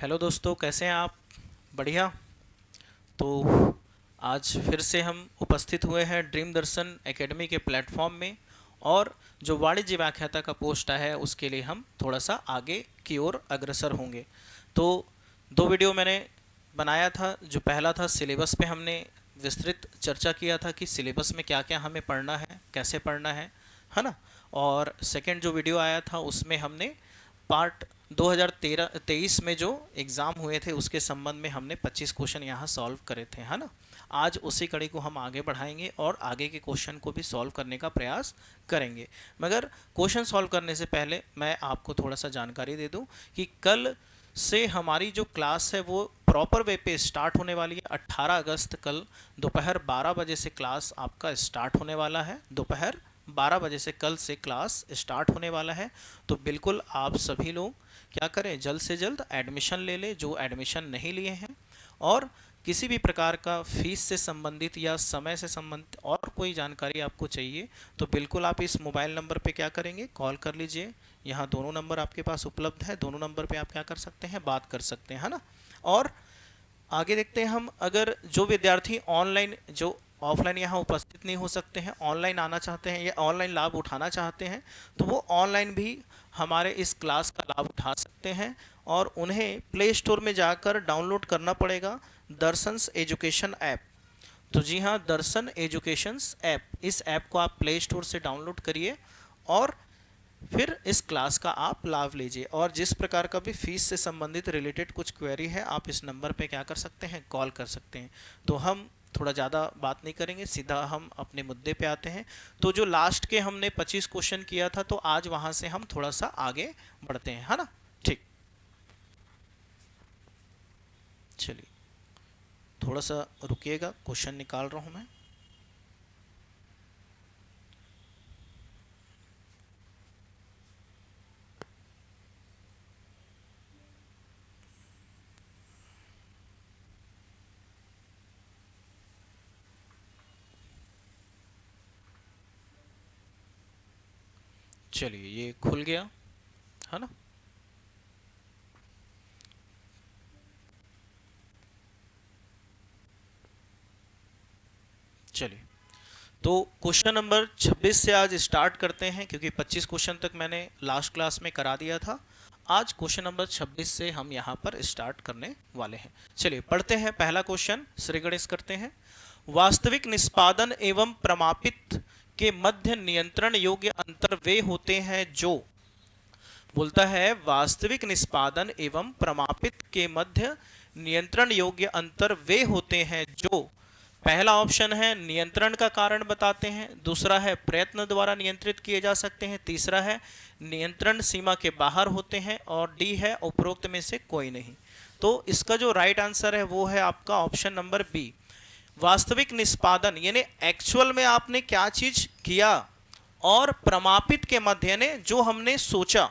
Hello दोस्तों, कैसे हैं आप? बढ़िया। तो आज फिर से हम उपस्थित हुए हैं ड्रीम दर्शन एकेडमी के प्लेटफॉर्म में। और जो वाणिज्य व्याख्याता का पोस्ट आया है उसके लिए हम थोड़ा सा आगे की ओर अग्रसर होंगे। तो दो वीडियो मैंने बनाया था। जो पहला था सिलेबस पे, हमने विस्तृत चर्चा किया था कि सिलेबस में क्या क्या हमें पढ़ना है, कैसे पढ़ना है ना। और सेकंड जो वीडियो आया था उसमें हमने पार्ट 2023 में जो एग्ज़ाम हुए थे उसके संबंध में हमने 25 क्वेश्चन यहाँ सॉल्व करे थे, है ना। आज उसी कड़ी को हम आगे बढ़ाएंगे और आगे के क्वेश्चन को भी सॉल्व करने का प्रयास करेंगे। मगर क्वेश्चन सॉल्व करने से पहले मैं आपको थोड़ा सा जानकारी दे दूं कि कल से हमारी जो क्लास है वो प्रॉपर वे पे स्टार्ट होने वाली है। 18 अगस्त कल दोपहर 12 बजे से क्लास आपका स्टार्ट होने वाला है। दोपहर 12 बजे से कल से क्लास स्टार्ट होने वाला है। तो बिल्कुल आप सभी लोग क्या करें, जल्द से जल्द एडमिशन ले लें जो एडमिशन नहीं लिए हैं। और किसी भी प्रकार का फीस से संबंधित या समय से संबंधित और कोई जानकारी आपको चाहिए तो बिल्कुल आप इस मोबाइल नंबर पे क्या करेंगे, कॉल कर लीजिए। यहाँ दोनों नंबर आपके पास उपलब्ध है, दोनों नंबर पे आप क्या कर सकते हैं, बात कर सकते हैं, है ना। और आगे देखते हैं हम। अगर जो विद्यार्थी ऑनलाइन, जो ऑफलाइन यहाँ उपस्थित नहीं हो सकते हैं, ऑनलाइन आना चाहते हैं या ऑनलाइन लाभ उठाना चाहते हैं तो वो ऑनलाइन भी हमारे इस क्लास का लाभ उठा सकते हैं। और उन्हें प्ले स्टोर में जाकर डाउनलोड करना पड़ेगा दर्शन्स एजुकेशन ऐप। तो जी हाँ, दर्शन एजुकेशंस ऐप, इस ऐप को आप प्ले स्टोर से डाउनलोड करिए और फिर इस क्लास का आप लाभ लीजिए। और जिस प्रकार का भी फीस से संबंधित रिलेटेड कुछ क्वेरी है आप इस नंबर पे क्या कर सकते हैं, कॉल कर सकते हैं। तो हम थोड़ा ज़्यादा बात नहीं करेंगे, सीधा हम अपने मुद्दे पे आते हैं। तो जो लास्ट के हमने 25 क्वेश्चन किया था तो आज वहाँ से हम थोड़ा सा आगे बढ़ते हैं, है ना। ठीक, चलिए थोड़ा सा रुकिएगा, क्वेश्चन निकाल रहा हूँ मैं। चलिए ये खुल गया, है ना। चलिए, तो क्वेश्चन नंबर 26 से आज स्टार्ट करते हैं क्योंकि 25 क्वेश्चन तक मैंने लास्ट क्लास में करा दिया था। आज क्वेश्चन नंबर 26 से हम यहाँ पर स्टार्ट करने वाले हैं। चलिए पढ़ते हैं। पहला क्वेश्चन श्री गणेश करते हैं। वास्तविक निष्पादन एवं प्रमापित के मध्य नियंत्रण योग्य अंतर वे होते हैं जो, बोलता है वास्तविक निष्पादन एवं प्रमापित के मध्य नियंत्रण योग्य अंतर वे होते हैं जो, पहला ऑप्शन है नियंत्रण का कारण बताते हैं, दूसरा है प्रयत्न द्वारा नियंत्रित किए जा सकते हैं, तीसरा है नियंत्रण सीमा के बाहर होते हैं और डी है उपरोक्त में से कोई नहीं। तो इसका जो राइट आंसर है वो है आपका ऑप्शन नंबर बी। वास्तविक निष्पादन यानी एक्चुअल में आपने क्या चीज किया और प्रमापित के मध्य यानी जो हमने सोचा,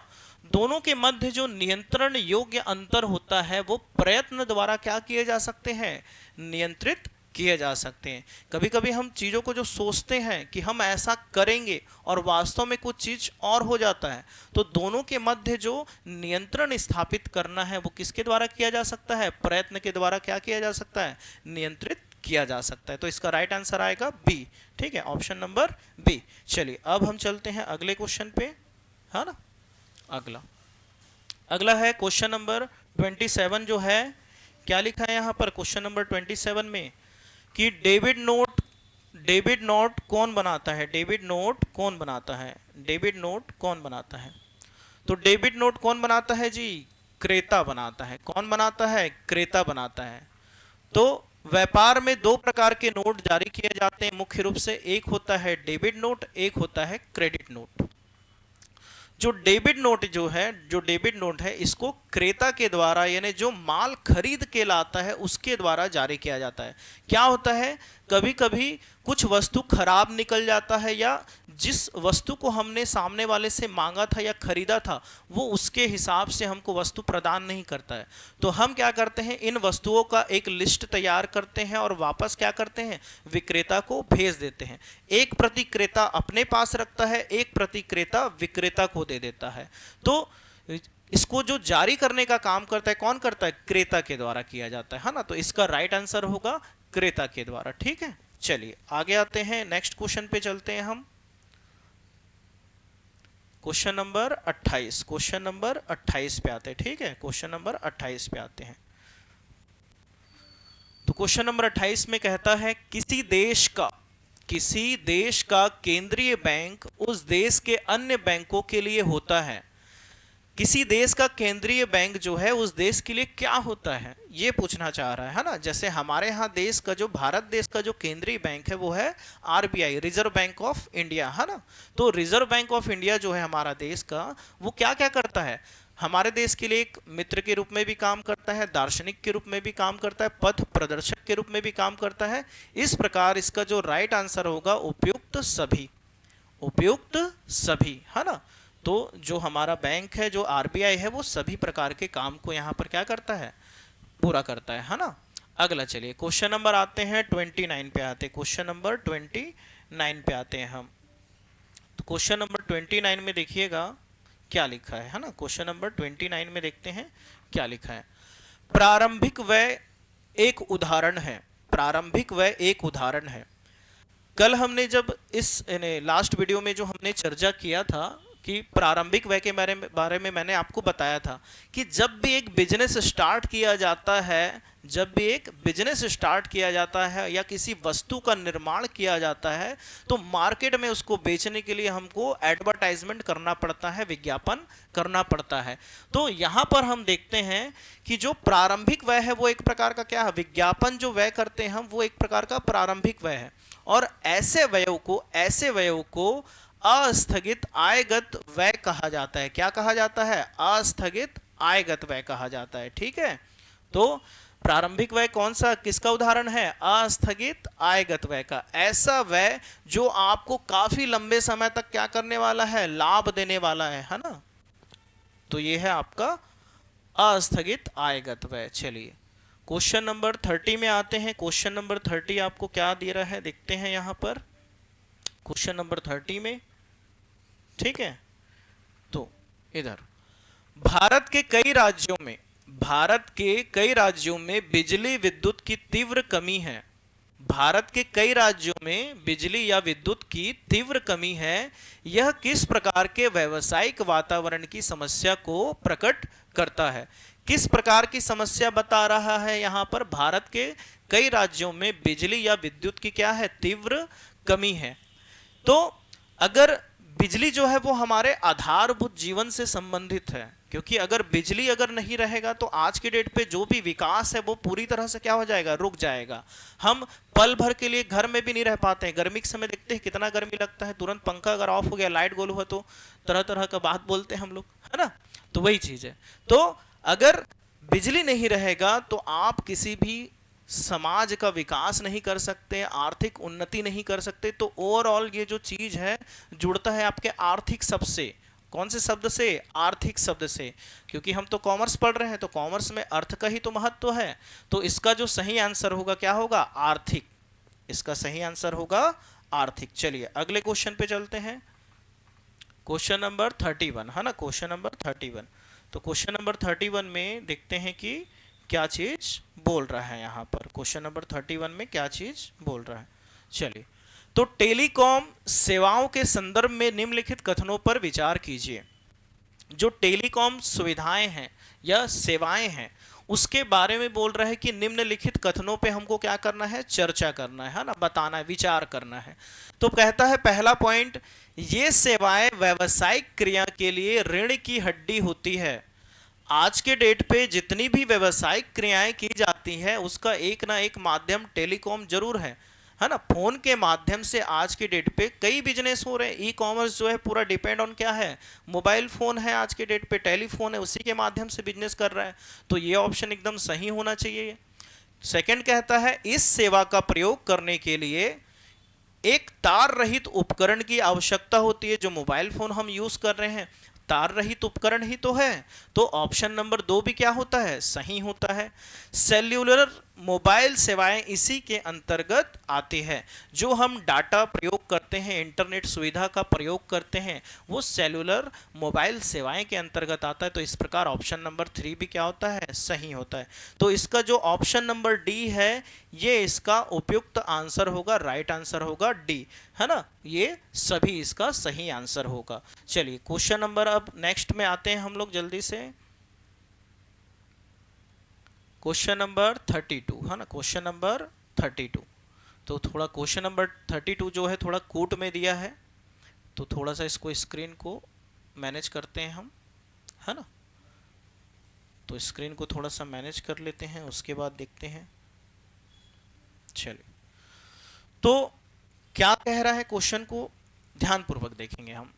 दोनों के मध्य जो नियंत्रण योग्य अंतर होता है वो प्रयत्न द्वारा क्या किए जा सकते हैं, नियंत्रित किए जा सकते हैं। कभी कभी हम चीज़ों को जो सोचते हैं कि हम ऐसा करेंगे और वास्तव में कुछ चीज़ और हो जाता है, तो दोनों के मध्य जो नियंत्रण स्थापित करना है वो किसके द्वारा किया जा सकता है, प्रयत्न के द्वारा क्या किया जा सकता है, नियंत्रित किया जा सकता है। तो इसका राइट आंसर आएगा बी। ठीक है, ऑप्शन नंबर बी। चलिए अब हम चलते हैं अगले क्वेश्चन पे, है ना। अगला अगला है क्वेश्चन नंबर 27 जो है, क्या लिखा है यहाँ पर क्वेश्चन नंबर 27 में कि डेबिट नोट कौन बनाता है, डेबिट नोट कौन बनाता है, डेबिट नोट कौन बनाता है। तो डेबिट नोट कौन बनाता है जी, क्रेता बनाता है। कौन बनाता है, क्रेता बनाता है। तो व्यापार में दो प्रकार के नोट जारी किए जाते हैं मुख्य रूप से, एक होता है डेबिट नोट, एक होता है क्रेडिट नोट। जो डेबिट नोट है इसको क्रेता के द्वारा यानी जो माल खरीद के लाता है उसके द्वारा जारी किया जाता है। क्या होता है, कभी कभी कुछ वस्तु खराब निकल जाता है या जिस वस्तु को हमने सामने वाले से मांगा था या खरीदा था वो उसके हिसाब से हमको वस्तु प्रदान नहीं करता है। तो हम क्या करते हैं, इन वस्तुओं का एक लिस्ट तैयार करते हैं और वापस क्या करते हैं, विक्रेता को भेज देते हैं। एक प्रति क्रेता अपने पास रखता है, एक प्रति क्रेता विक्रेता को दे देता है। तो इसको जो जारी करने का काम करता है कौन करता है, क्रेता के द्वारा किया जाता है ना। तो इसका राइट आंसर होगा क्रेता के द्वारा। ठीक है, चलिए आगे आते हैं, नेक्स्ट क्वेश्चन पे चलते हैं हम। क्वेश्चन नंबर 28, क्वेश्चन नंबर 28 पे आते हैं। ठीक है, क्वेश्चन नंबर 28 पे आते हैं। तो क्वेश्चन नंबर 28 में कहता है किसी देश का केंद्रीय बैंक उस देश के अन्य बैंकों के लिए होता है। किसी देश का केंद्रीय बैंक जो है उस देश के लिए क्या होता है, ये पूछना चाह रहा है ना। जैसे हमारे यहाँ देश का जो, भारत देश का जो केंद्रीय बैंक है वो है RBI, reserve bank of India, है ना। तो रिजर्व बैंक ऑफ इंडिया जो है हमारा देश का, वो क्या क्या करता है, हमारे देश के लिए एक मित्र के रूप में भी काम करता है, दार्शनिक के रूप में भी काम करता है, पथ प्रदर्शक के रूप में भी काम करता है। इस प्रकार इसका जो राइट आंसर होगा उपयुक्त सभी, उपयुक्त सभी, है ना। तो जो हमारा बैंक है, जो आरबीआई है, वो सभी प्रकार के काम को यहाँ पर क्या करता है, पूरा करता है ना। अगला चलिए क्वेश्चन नंबर आते हैं 29 पे आते हैं, क्वेश्चन नंबर 29 पे आते हैं हम। तो क्वेश्चन नंबर 29 में देखिएगा क्या लिखा है ना। क्वेश्चन नंबर 29 में देखते हैं क्या लिखा है। प्रारंभिक व्यय एक उदाहरण है, प्रारंभिक व्यय एक उदाहरण है। कल हमने जब इस लास्ट वीडियो में जो हमने चर्चा किया था कि प्रारंभिक व्यय के बारे में मैंने आपको बताया था कि जब भी एक बिजनेस स्टार्ट किया जाता है, जब भी एक बिजनेस स्टार्ट किया जाता है या किसी वस्तु का निर्माण किया जाता है, तो मार्केट में उसको बेचने के लिए हमको एडवर्टाइजमेंट करना पड़ता है, विज्ञापन करना पड़ता है। तो यहाँ पर हम देखते हैं कि जो प्रारंभिक व्यय है वो एक प्रकार का क्या है, विज्ञापन जो व्यय करते हैं हम, वो एक प्रकार का प्रारंभिक व्यय है। और ऐसे व्ययों को अस्थगित आयगत व्यय कहा जाता है। क्या कहा जाता है, अस्थगित आयगत व्यय कहा जाता है। ठीक है, तो प्रारंभिक व्यय कौन सा, किसका उदाहरण है, अस्थगित आयगत व्यय का। ऐसा व्यय जो आपको काफी लंबे समय तक क्या करने वाला है, लाभ देने वाला है ना। तो ये है आपका अस्थगित आयगत व्यय। चलिए क्वेश्चन नंबर 30 में आते हैं। क्वेश्चन नंबर 30 आपको क्या दे रहा है, देखते हैं यहां पर क्वेश्चन नंबर 30 में। ठीक है, तो इधर भारत के कई राज्यों में बिजली विद्युत की तीव्र कमी है। भारत के कई राज्यों में बिजली या विद्युत की तीव्र कमी है। यह किस प्रकार के व्यावसायिक वातावरण की समस्या को प्रकट करता है। किस प्रकार की समस्या बता रहा है यहाँ पर, भारत के कई राज्यों में बिजली या विद्युत की क्या है, तीव्र कमी है। तो अगर बिजली जो है वो हमारे आधारभूत जीवन से संबंधित है, क्योंकि अगर बिजली अगर नहीं रहेगा तो आज के डेट पे जो भी विकास है वो पूरी तरह से क्या हो जाएगा, रुक जाएगा। हम पल भर के लिए घर में भी नहीं रह पाते हैं। गर्मी के समय देखते हैं कितना गर्मी लगता है, तुरंत पंखा अगर ऑफ हो गया, लाइट गोल हुआ तो तरह तरह का बात बोलते हैं हम लोग, है ना। तो वही चीज है। तो अगर बिजली नहीं रहेगा तो आप किसी भी समाज का विकास नहीं कर सकते, आर्थिक उन्नति नहीं कर सकते। तो ओवरऑल ये जो चीज है जुड़ता है आपके आर्थिक शब्द से। कौन से शब्द से, आर्थिक शब्द से, क्योंकि हम तो कॉमर्स पढ़ रहे हैं, तो कॉमर्स में अर्थ का ही तो महत्व है। तो इसका जो सही आंसर होगा क्या होगा, आर्थिक। इसका सही आंसर होगा आर्थिक। चलिए अगले क्वेश्चन पे चलते हैं, क्वेश्चन नंबर 31, है ना, क्वेश्चन नंबर 31। तो क्वेश्चन नंबर 31 में देखते हैं कि क्या चीज बोल रहा है यहाँ पर। क्वेश्चन नंबर 31 में क्या चीज बोल रहा है, चलिए। तो टेलीकॉम सेवाओं के संदर्भ में निम्नलिखित कथनों पर विचार कीजिए। जो टेलीकॉम सुविधाएं हैं या सेवाएं हैं उसके बारे में बोल रहा है कि निम्नलिखित कथनों पे हमको क्या करना है, चर्चा करना है ना, बताना है, विचार करना है। तो कहता है पहला पॉइंट, ये सेवाएं व्यावसायिक क्रिया के लिए रीढ़ की हड्डी होती है। आज के डेट पे जितनी भी व्यावसायिक क्रियाएं की जाती है उसका एक ना एक माध्यम टेलीकॉम जरूर है ना। फोन के माध्यम से आज के डेट पे कई बिजनेस हो रहे हैं। ई कॉमर्स जो है पूरा डिपेंड ऑन क्या है, मोबाइल फोन है। आज के डेट पे टेलीफोन है, उसी के माध्यम से बिजनेस कर रहा है। तो ये ऑप्शन एकदम सही होना चाहिए। सेकंड कहता है इस सेवा का प्रयोग करने के लिए एक तार रहित उपकरण की आवश्यकता होती है। जो मोबाइल फोन हम यूज कर रहे हैं तार रहित उपकरण ही तो है। तो ऑप्शन नंबर 2 भी क्या होता है, सही होता है। सेल्यूलर मोबाइल सेवाएं इसी के अंतर्गत आती है। जो हम डाटा प्रयोग करते हैं, इंटरनेट सुविधा का प्रयोग करते हैं, वो सेलुलर मोबाइल सेवाएं के अंतर्गत आता है। तो इस प्रकार ऑप्शन नंबर 3 भी क्या होता है, सही होता है। तो इसका जो ऑप्शन नंबर डी है ये इसका उपयुक्त आंसर होगा, राइट आंसर होगा डी, है ना। ये सभी इसका सही आंसर होगा। चलिए क्वेश्चन नंबर अब नेक्स्ट में आते हैं हम लोग जल्दी से। क्वेश्चन नंबर 32, है ना, क्वेश्चन नंबर 32। तो थोड़ा क्वेश्चन नंबर 32 जो है थोड़ा कूट में दिया है, तो थोड़ा सा इसको स्क्रीन को मैनेज करते हैं हम, है ना। तो स्क्रीन को थोड़ा सा मैनेज कर लेते हैं, उसके बाद देखते हैं। चलिए, तो क्या कह रहा है क्वेश्चन को ध्यानपूर्वक देखेंगे हम।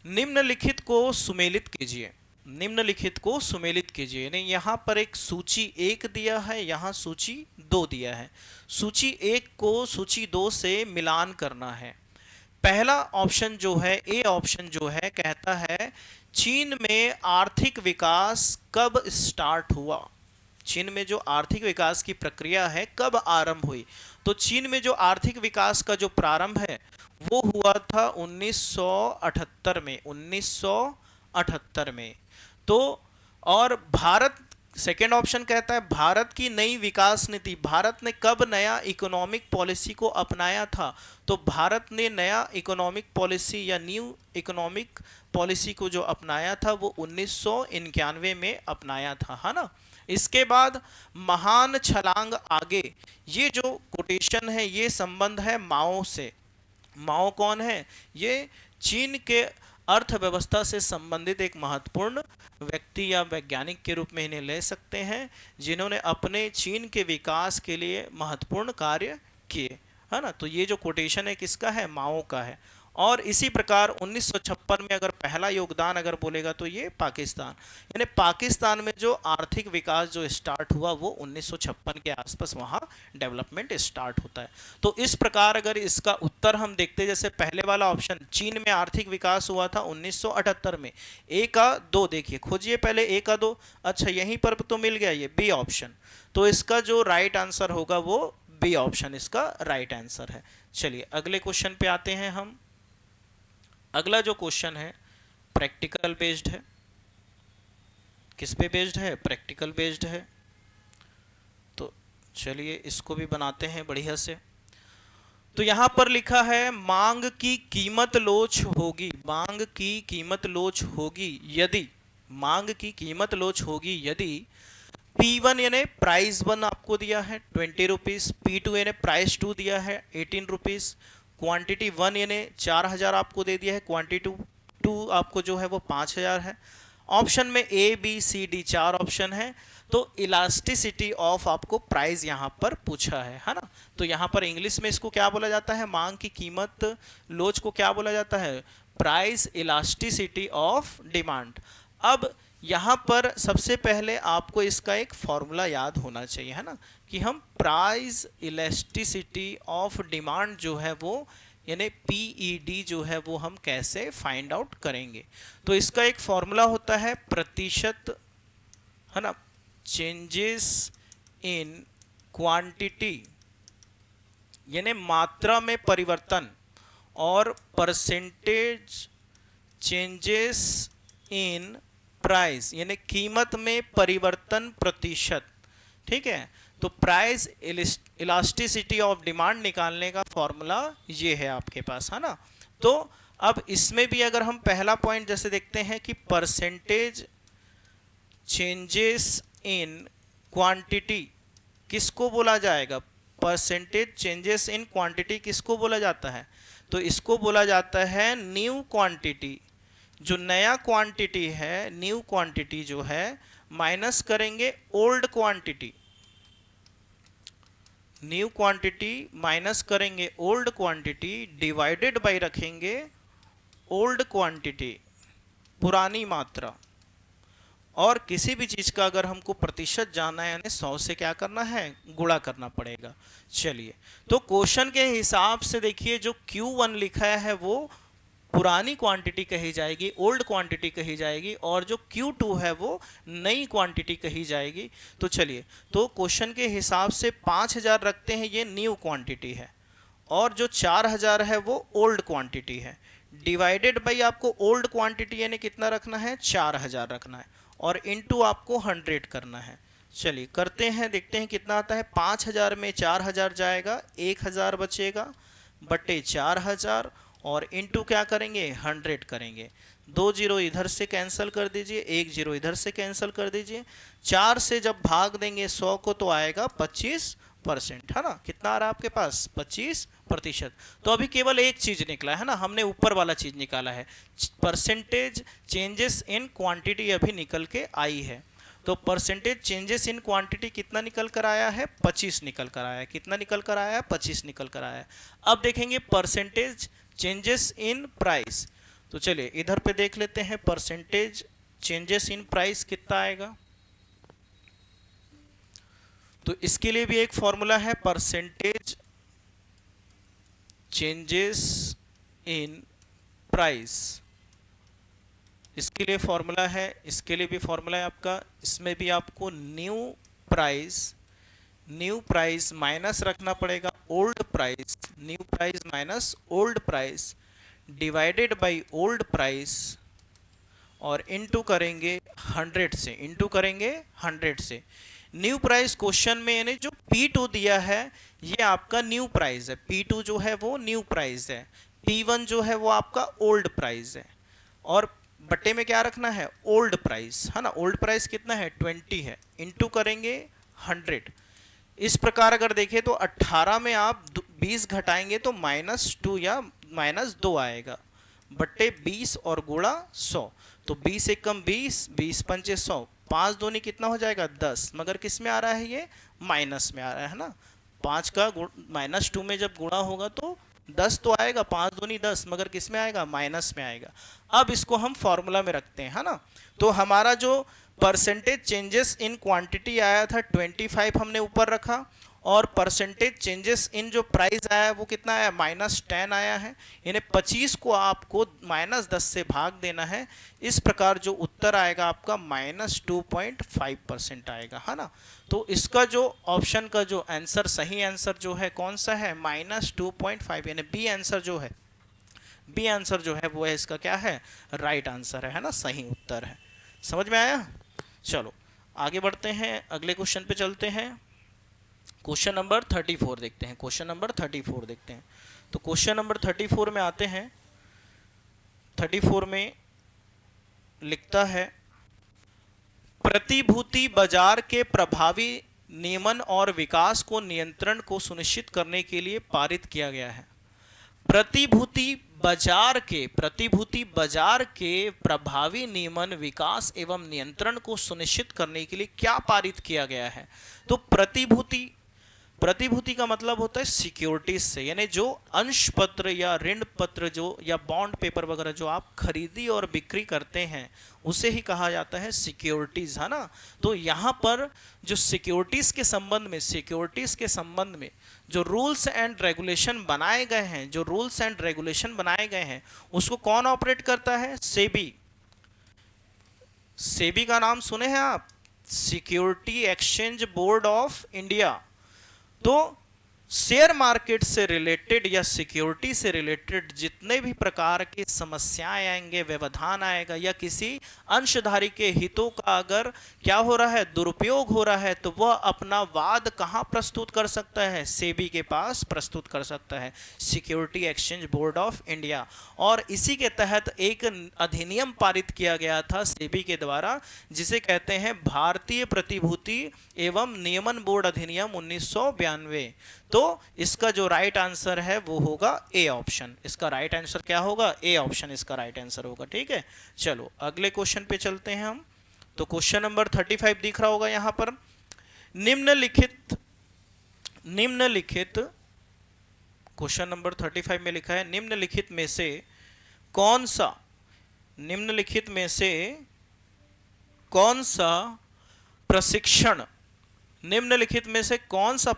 निम्नलिखित को सुमेलित कीजिए, निम्नलिखित को सुमेलित कीजिए। यानी यहाँ पर एक सूची 1 दिया है, यहाँ सूची 2 दिया है। सूची 1 को सूची 2 से मिलान करना है। पहला ऑप्शन जो है, ए ऑप्शन जो है, कहता है चीन में आर्थिक विकास कब स्टार्ट हुआ। चीन में जो आर्थिक विकास की प्रक्रिया है कब आरंभ हुई। तो चीन में जो आर्थिक विकास का जो प्रारंभ है वो हुआ था 1978 में, 1978 में। तो और भारत, सेकेंड ऑप्शन कहता है भारत की नई विकास नीति, भारत ने कब नया इकोनॉमिक पॉलिसी को अपनाया था। तो भारत ने नया इकोनॉमिक पॉलिसी या न्यू इकोनॉमिक पॉलिसी को जो अपनाया था वो 1991 में अपनाया था, है ना। इसके बाद महान छलांग आगे, ये जो कोटेशन है ये संबंध है माओ से। माओ कौन है, ये चीन के अर्थव्यवस्था से संबंधित एक महत्वपूर्ण व्यक्ति या वैज्ञानिक के रूप में इन्हें ले सकते हैं, जिन्होंने अपने चीन के विकास के लिए महत्वपूर्ण कार्य किए, है ना। तो ये जो कोटेशन है किसका है, माओ का है। और इसी प्रकार 1956 में अगर पहला योगदान अगर बोलेगा तो ये पाकिस्तान, यानी पाकिस्तान में जो आर्थिक विकास जो स्टार्ट हुआ वो 1956 के आसपास वहाँ डेवलपमेंट स्टार्ट होता है। तो इस प्रकार अगर इसका उत्तर हम देखते, जैसे पहले वाला ऑप्शन चीन में आर्थिक विकास हुआ था 1978 में, ए का 2 देखिए, खोजिए पहले ए का 2। अच्छा यहीं पर तो मिल गया ये बी ऑप्शन। तो इसका जो राइट आंसर होगा वो बी ऑप्शन इसका राइट आंसर है। चलिए अगले क्वेश्चन पे आते हैं हम। अगला जो क्वेश्चन है प्रैक्टिकल बेस्ड है। किस पे बेस्ड है, प्रैक्टिकल बेस्ड है। तो चलिए इसको भी बनाते हैं बढ़िया से। तो यहां पर लिखा है मांग की कीमत लोच होगी, मांग की कीमत लोच होगी यदि, मांग की कीमत लोच होगी यदि P1 यानी प्राइस 1 आपको दिया है 20 रुपीज, P2 यानी प्राइस 2 दिया है 18 रुपीज, क्वांटिटी 1 यानी 4000 आपको दे दिया है, क्वांटिटी 2 आपको जो है वो 5000 है। ऑप्शन में A B C D 4 option है। तो इलास्टिसिटी ऑफ आपको प्राइस यहां पर पूछा है ना। तो यहां पर इंग्लिश में इसको क्या बोला जाता है, मांग की कीमत लोच को क्या बोला जाता है, प्राइस इलास्टिसिटी ऑफ डिमांड। अब यहां पर सबसे पहले आपको इसका एक फॉर्मूला याद होना चाहिए, है ना, कि हम प्राइस इलास्टिसिटी ऑफ डिमांड जो है वो यानी पीईडी जो है वो हम कैसे फाइंड आउट करेंगे। तो इसका एक फॉर्मूला होता है प्रतिशत, है ना, चेंजेस इन क्वांटिटी यानी मात्रा में परिवर्तन, और परसेंटेज चेंजेस इन प्राइस यानी कीमत में परिवर्तन प्रतिशत। ठीक है, तो प्राइस इलास्टिसिटी ऑफ डिमांड निकालने का फॉर्मूला ये है आपके पास, है ना। तो अब इसमें भी अगर हम पहला पॉइंट जैसे देखते हैं कि परसेंटेज चेंजेस इन क्वांटिटी किसको बोला जाएगा, परसेंटेज चेंजेस इन क्वांटिटी किसको बोला जाता है, तो इसको बोला जाता है न्यू क्वांटिटी। जो नया क्वांटिटी है, न्यू क्वांटिटी जो है माइनस करेंगे old quantity, new quantity minus करेंगे ओल्ड क्वांटिटी, डिवाइडेड बाय रखेंगे ओल्ड क्वांटिटी पुरानी मात्रा। और किसी भी चीज का अगर हमको प्रतिशत जानना है यानी 100 से क्या करना है, गुणा करना पड़ेगा। चलिए तो क्वेश्चन के हिसाब से देखिए जो Q1 लिखा है वो पुरानी क्वांटिटी कही जाएगी, ओल्ड क्वांटिटी कही जाएगी, और जो Q2 है वो नई क्वांटिटी कही जाएगी। तो चलिए, तो क्वेश्चन के हिसाब से 5000 रखते हैं, ये न्यू क्वांटिटी है, और जो 4000 है वो ओल्ड क्वांटिटी है। डिवाइडेड बाई आपको ओल्ड क्वांटिटी यानी कितना रखना है, 4000 रखना है, और इनटू आपको 100 करना है। चलिए करते हैं, देखते हैं कितना आता है। 5000 में 4000 जाएगा, 1000 बचेगा, बटे 4000, और इनटू क्या करेंगे, 100 करेंगे। 2 जीरो इधर से कैंसिल कर दीजिए, 1 जीरो इधर से कैंसिल कर दीजिए। 4 से जब भाग देंगे 100 को तो आएगा 25%, है ना। कितना आ रहा है आपके पास, 25%। तो अभी केवल एक चीज निकला है ना, हमने ऊपर वाला चीज निकाला है, परसेंटेज चेंजेस इन क्वांटिटी अभी निकल के आई है। तो परसेंटेज चेंजेस इन क्वांटिटी कितना निकल कर आया है, 25 निकल कर आया है। कितना निकल कर आया है, 25 निकल कर आया है। अब देखेंगे परसेंटेज चेंजेस इन प्राइस। तो चलिए इधर पे देख लेते हैं, परसेंटेज चेंजेस इन प्राइस कितना आएगा। तो इसके लिए भी एक फॉर्मूला है, परसेंटेज चेंजेस इन प्राइस। इसके लिए फॉर्मूला है, इसके लिए भी फॉर्मूला है आपका। इसमें भी आपको न्यू प्राइस माइनस रखना पड़ेगा old price, new price minus old price divided by old price, और इनटू करेंगे 100 से, इनटू करेंगे 100 से। न्यू प्राइस क्वेश्चन में यानी जो P2 दिया है ये आपका न्यू प्राइस है, P2 जो है वो न्यू प्राइस है, P1 जो है वो आपका ओल्ड प्राइस है, और बट्टे में क्या रखना है, ओल्ड प्राइस, है ना। ओल्ड प्राइस कितना है, 20 है, इनटू करेंगे 100। इस प्रकार अगर देखें तो 18 में आप 20 घटाएंगे तो -2 या -2 आएगा, बट्टे 20 और गुणा 100। तो 20 एकम 20, 20 पंचे 100, 5 दूनी कितना हो जाएगा, 10, मगर किस में आ रहा है, ये माइनस में आ रहा है ना। 5 का -2 में जब गुणा होगा तो 10 तो आएगा, 5 दूनी 10, मगर किस में आएगा, माइनस में आएगा। अब इसको हम फॉर्मूला में रखते हैं, है ना। तो हमारा जो परसेंटेज चेंजेस इन क्वांटिटी आया था 25 हमने ऊपर रखा, और परसेंटेज चेंजेस इन जो प्राइस आया है वो कितना आया, -10 आया है। यानी 25 को आपको -10 से भाग देना है। इस प्रकार जो उत्तर आएगा आपका -2.5% आएगा, है ना। तो इसका जो ऑप्शन का जो आंसर, सही आंसर जो है कौन सा है, -2.5, यानी बी आंसर जो है, बी आंसर जो है वो है इसका क्या है, राइट आंसर है ना, सही उत्तर है। समझ में आया। चलो आगे बढ़ते हैं, अगले क्वेश्चन पे चलते हैं। क्वेश्चन नंबर 34 देखते हैं, क्वेश्चन नंबर 34 देखते हैं। तो क्वेश्चन नंबर 34 में आते हैं। 34 में लिखता है, प्रतिभूति बाजार के प्रभावी नियमन और विकास को नियंत्रण को सुनिश्चित करने के लिए पारित किया गया है। प्रतिभूति बाजार के प्रभावी नियमन, विकास एवं नियंत्रण को सुनिश्चित करने के लिए क्या पारित किया गया है। तो प्रतिभूति का मतलब होता है सिक्योरिटीज से, यानी जो अंश पत्र या ऋण पत्र जो या बॉन्ड पेपर वगैरह जो आप खरीदी और बिक्री करते हैं उसे ही कहा जाता है सिक्योरिटीज, है ना। तो यहाँ पर जो सिक्योरिटीज के संबंध में जो रूल्स एंड रेगुलेशन बनाए गए हैं, उसको कौन ऑपरेट करता है, सेबी का नाम सुने हैं आप, security exchange board of India. तो शेयर मार्केट से रिलेटेड या सिक्योरिटी से रिलेटेड जितने भी प्रकार की समस्याएं आएंगे, व्यवधान आएगा, या किसी अंशधारी के हितों का अगर क्या हो रहा है, दुरुपयोग हो रहा है, तो वह अपना वाद कहां प्रस्तुत कर सकता है, सेबी के पास प्रस्तुत कर सकता है, security exchange board of India. और इसी के तहत एक अधिनियम पारित किया गया था सेबी के द्वारा, जिसे कहते हैं भारतीय प्रतिभूति एवं नियमन बोर्ड अधिनियम 1992। तो इसका जो राइट आंसर है वो होगा ए ऑप्शन। इसका राइट आंसर क्या होगा, ए ऑप्शन इसका राइट आंसर होगा। ठीक है, चलो अगले क्वेश्चन पे चलते हैं हम। तो क्वेश्चन नंबर 35 दिख रहा होगा यहां पर। निम्नलिखित क्वेश्चन नंबर 35 में लिखा है, निम्नलिखित में से कौन सा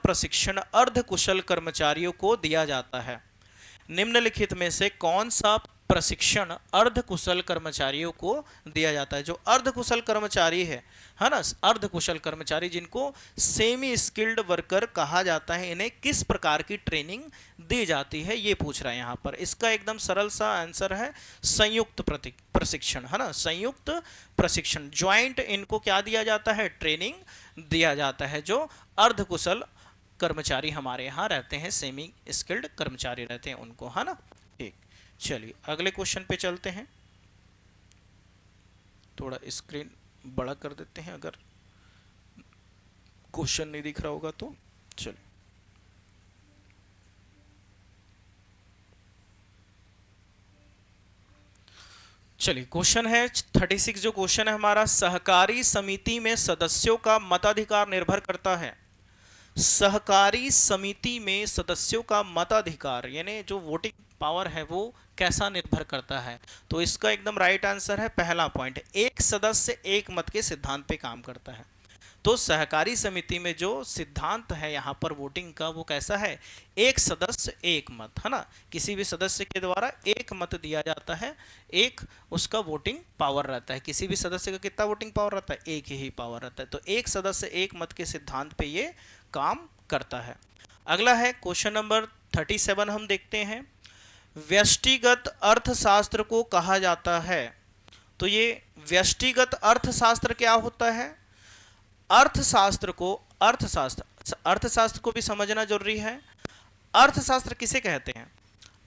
प्रशिक्षण अर्धकुशल कर्मचारियों को दिया जाता है। निम्नलिखित में से कौन सा प्रशिक्षण अर्ध कुशल कर्मचारियों को दिया जाता है। जो अर्ध कुशल कर्मचारी है ना, अर्ध कुशल कर्मचारी जिनको सेमी स्किल्ड वर्कर कहा जाता है, इन्हें किस प्रकार की ट्रेनिंग दी जाती है, ये पूछ रहा है यहाँ पर। इसका एकदम सरल सा आंसर है संयुक्त प्रशिक्षण, है ना, संयुक्त प्रशिक्षण। ज्वाइंट इनको क्या दिया जाता है, ट्रेनिंग दिया जाता है। जो अर्ध कुशल कर्मचारी हमारे यहाँ रहते हैं, सेमी स्किल्ड कर्मचारी रहते हैं उनको, है ना। ठीक, चलिए अगले क्वेश्चन पे चलते हैं। थोड़ा स्क्रीन बड़ा कर देते हैं अगर क्वेश्चन नहीं दिख रहा होगा तो। चलिए चलिए क्वेश्चन है 36। जो क्वेश्चन है हमारा, सहकारी समिति में सदस्यों का मताधिकार निर्भर करता है। सहकारी समिति में सदस्यों का मताधिकार यानी जो वोटिंग पावर है वो कैसा निर्भर करता है, तो इसका एकदम राइट आंसर है पहला पॉइंट, एक सदस्य एक मत के सिद्धांत पे काम करता है। तो सहकारी समिति में जो सिद्धांत है यहाँ पर वोटिंग का, वो कैसा है, एक सदस्य एक मत, है ना। किसी भी सदस्य के द्वारा एक मत दिया जाता है, एक उसका वोटिंग पावर रहता है। किसी भी सदस्य का कितना वोटिंग पावर रहता है, एक ही पावर रहता है। तो एक सदस्य एक मत के सिद्धांत पे ये काम करता है। अगला है क्वेश्चन नंबर 37, हम देखते हैं। व्यष्टिगत अर्थशास्त्र को कहा जाता है। तो ये व्यष्टिगत अर्थशास्त्र क्या होता है? अर्थशास्त्र को भी समझना जरूरी है। अर्थशास्त्र किसे कहते हैं?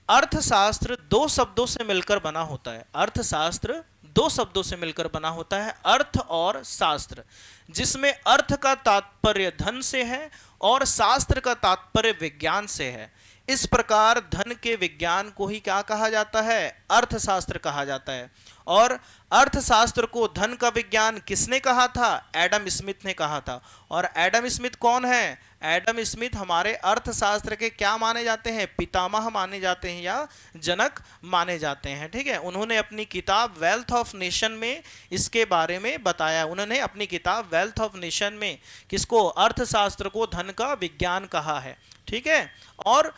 अर्थशास्त्र दो शब्दों से मिलकर बना होता है। अर्थशास्त्र दो शब्दों से मिलकर बना होता है, अर्थ और शास्त्र, जिसमें अर्थ का तात्पर्य धन से है और शास्त्र का तात्पर्य विज्ञान से है। इस प्रकार धन के विज्ञान को ही क्या कहा जाता है? अर्थशास्त्र कहा जाता है। और अर्थशास्त्र को धन का विज्ञान किसने कहा था? एडम स्मिथ ने कहा था। और एडम स्मिथ कौन है? एडम स्मिथ हमारे अर्थशास्त्र के क्या माने जाते हैं? पितामह माने जाते हैं या जनक माने जाते हैं। ठीक है, उन्होंने अपनी किताब वेल्थ ऑफ नेशन में इसके बारे में बताया। उन्होंने अपनी किताब वेल्थ ऑफ नेशन में किसको? अर्थशास्त्र को धन का विज्ञान कहा है। ठीक है, और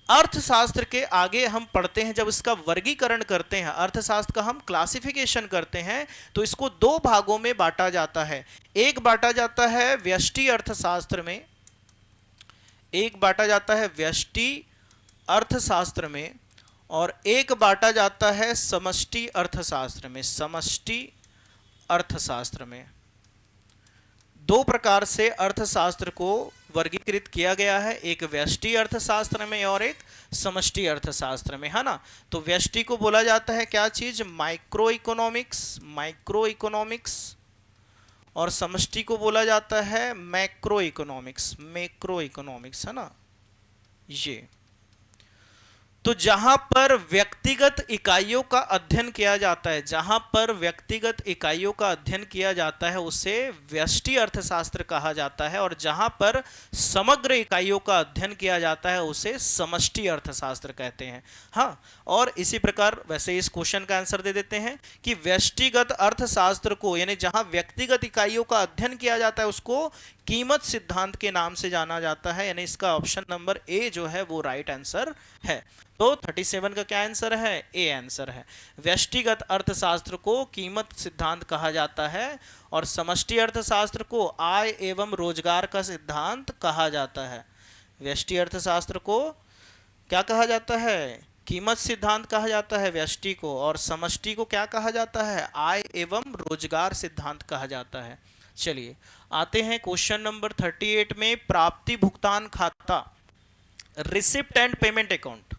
अर्थशास्त्र के आगे हम पढ़ते हैं, जब इसका वर्गीकरण करते हैं, अर्थशास्त्र का हम क्लासिफिकेशन करते हैं, तो इसको दो भागों में बांटा जाता है। एक बांटा जाता है व्यष्टि अर्थशास्त्र में, एक बांटा जाता है व्यष्टि अर्थशास्त्र में, और एक बांटा जाता है समष्टि अर्थशास्त्र में। समष्टि अर्थशास्त्र में दो प्रकार से अर्थशास्त्र को वर्गीकृत किया गया है, एक व्यष्टि अर्थशास्त्र में और एक समष्टि अर्थशास्त्र में, है ना। तो व्यष्टि को बोला जाता है क्या चीज? माइक्रो इकोनॉमिक्स, माइक्रो इकोनॉमिक्स, और समष्टि को बोला जाता है मैक्रो इकोनॉमिक्स, मैक्रो इकोनॉमिक्स, है ना। ये तो जहां पर व्यक्तिगत इकाइयों का अध्ययन किया जाता है, जहां पर व्यक्तिगत इकाइयों का अध्ययन किया जाता है उसे व्यष्टि अर्थशास्त्र कहा जाता है, और जहां पर समग्र इकाइयों का अध्ययन किया जाता है उसे समष्टि अर्थशास्त्र कहते हैं। हाँ, और इसी प्रकार वैसे इस क्वेश्चन का आंसर दे देते हैं कि व्यष्टिगत अर्थशास्त्र को, यानी जहां व्यक्तिगत इकाइयों का अध्ययन किया जाता है, उसको कीमत सिद्धांत के नाम से जाना जाता है। यानी इसका ऑप्शन नंबर ए जो है वो राइट आंसर है। तो 37 का क्या आंसर है? ए आंसर है। व्यष्टिगत अर्थशास्त्र को कीमत सिद्धांत कहा जाता है और समष्टि अर्थशास्त्र को आय एवं रोजगार का सिद्धांत कहा जाता है। व्यष्टि अर्थशास्त्र को क्या कहा जाता है? कीमत सिद्धांत कहा जाता है व्यष्टि को, और समष्टि को क्या कहा जाता है? आय एवं रोजगार सिद्धांत कहा जाता है। चलिए आते हैं क्वेश्चन नंबर 38 में, प्राप्ति भुगतान खाता, रिसिप्ट एंड पेमेंट अकाउंट।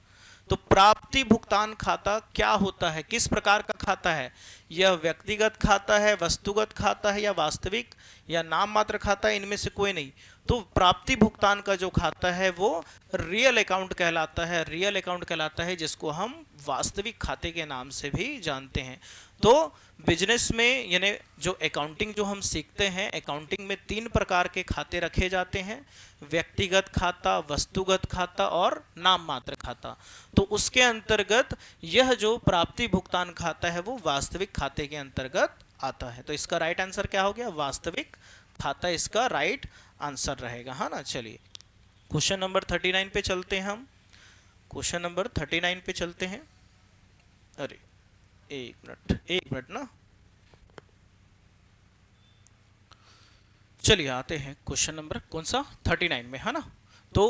तो प्राप्ति भुगतान खाता क्या होता है? किस प्रकार का खाता है? यह व्यक्तिगत खाता है, वस्तुगत खाता है, या वास्तविक या नाम मात्र खाता है? इनमें से कोई नहीं। तो प्राप्ति भुगतान का जो खाता है वो रियल अकाउंट कहलाता है। रियल अकाउंट कहलाता है, जिसको हम वास्तविक खाते के नाम से भी जानते हैं। तो बिजनेस में यानी जो अकाउंटिंग जो हम सीखते हैं, अकाउंटिंग में 3 प्रकार के खाते रखे जाते हैं, व्यक्तिगत खाता, वस्तुगत खाता और नाम मात्र खाता। तो उसके अंतर्गत यह जो प्राप्ति भुगतान खाता है वो वास्तविक खाते के अंतर्गत आता है। तो इसका राइट आंसर क्या हो गया? वास्तविक खाता इसका राइट आंसर रहेगा, है ना। चलिए क्वेश्चन नंबर 39 पे चलते हैं हम। क्वेश्चन नंबर 39 पे चलते हैं। अरे एक मिनट ना, चलिए आते हैं क्वेश्चन नंबर कौन सा 39 में, है ना। तो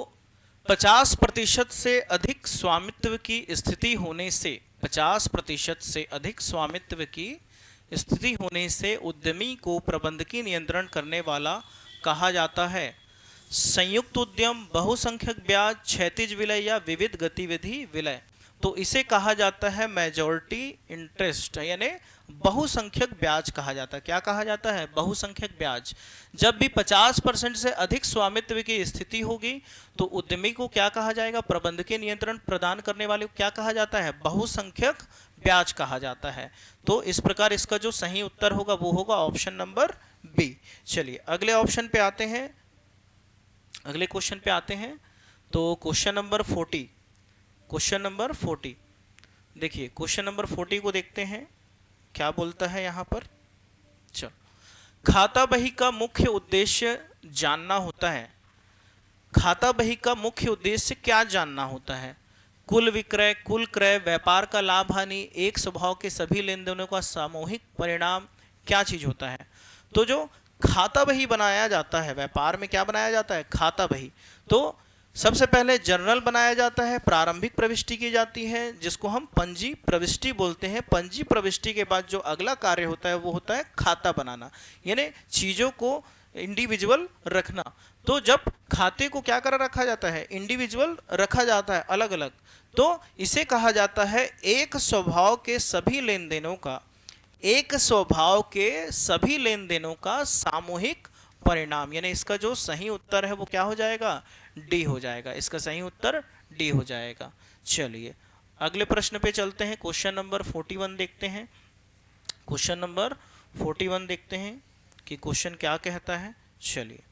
50% से अधिक स्वामित्व की स्थिति होने से, 50% से अधिक स्वामित्व की स्थिति होने से उद्यमी को प्रबंधकीय नियंत्रण करने वाला कहा जाता है। संयुक्त उद्यम, बहुसंख्यक ब्याज, क्षैतिज विलय या विविध गतिविधि विलय। तो इसे कहा जाता है मेजॉरिटी इंटरेस्ट, यानी बहुसंख्यक ब्याज कहा जाता है। क्या कहा जाता है? बहुसंख्यक ब्याज। जब भी 50% से अधिक स्वामित्व की स्थिति होगी तो उद्यमी को क्या कहा जाएगा? प्रबंधकीय नियंत्रण प्रदान करने वाले को क्या कहा जाता है? बहुसंख्यक ब्याज कहा जाता है। तो इस प्रकार इसका जो सही उत्तर होगा वो होगा ऑप्शन नंबर बी। चलिए अगले ऑप्शन पे आते हैं, अगले क्वेश्चन पे आते हैं। तो क्वेश्चन नंबर 40, क्वेश्चन नंबर 40 देखिए, क्वेश्चन नंबर 40 को देखते हैं क्या बोलता है यहाँ पर। चलो, खाता बही का मुख्य उद्देश्य जानना होता है। खाता बही का मुख्य उद्देश्य क्या जानना होता है? कुल विक्रय, कुल क्रय, व्यापार का लाभ हानि, एक स्वभाव के सभी लेन देनों का सामूहिक परिणाम, क्या चीज होता है? तो जो खाता बही बनाया जाता है, व्यापार में क्या बनाया जाता है? खाता बही। तो सबसे पहले जर्नल बनाया जाता है, प्रारंभिक प्रविष्टि की जाती है जिसको हम पंजी प्रविष्टि बोलते हैं। पंजी प्रविष्टि के बाद जो अगला कार्य होता है वो होता है खाता बनाना, यानी चीजों को इंडिविजुअल रखना। तो जब खाते को क्या कर रखा जाता है? इंडिविजुअल रखा जाता है, अलग अलग। तो इसे कहा जाता है एक स्वभाव के सभी लेन देनों का, एक स्वभाव के सभी लेन देनों का सामूहिक परिणाम, यानी इसका जो सही उत्तर है वो क्या हो जाएगा? डी हो जाएगा। इसका सही उत्तर डी हो जाएगा। चलिए अगले प्रश्न पे चलते हैं, क्वेश्चन नंबर 41 देखते हैं। क्वेश्चन नंबर 41 देखते हैं कि क्वेश्चन क्या कहता है। चलिए,